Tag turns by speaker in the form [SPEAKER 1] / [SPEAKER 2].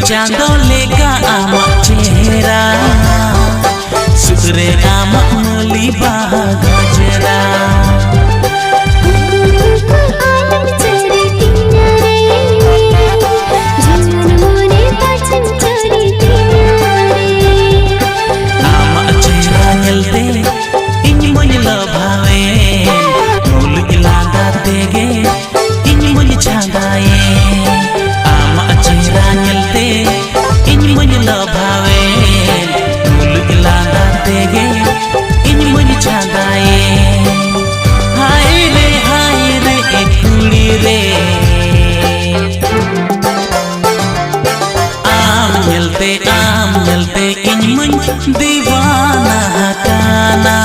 [SPEAKER 1] चांदो लेगा आमा चेहरा सुकरे आमा मली गजरा आमा चेहरा नलते इन मन लभावे नूल इलादा देगे इन मन छांदाए आमा चेहरा नलते इन मन लभावे नूल इलादा देगे इन मन छांदाए हाय रे एक कुड़ी रे आम नलते इन मन दीवाना काना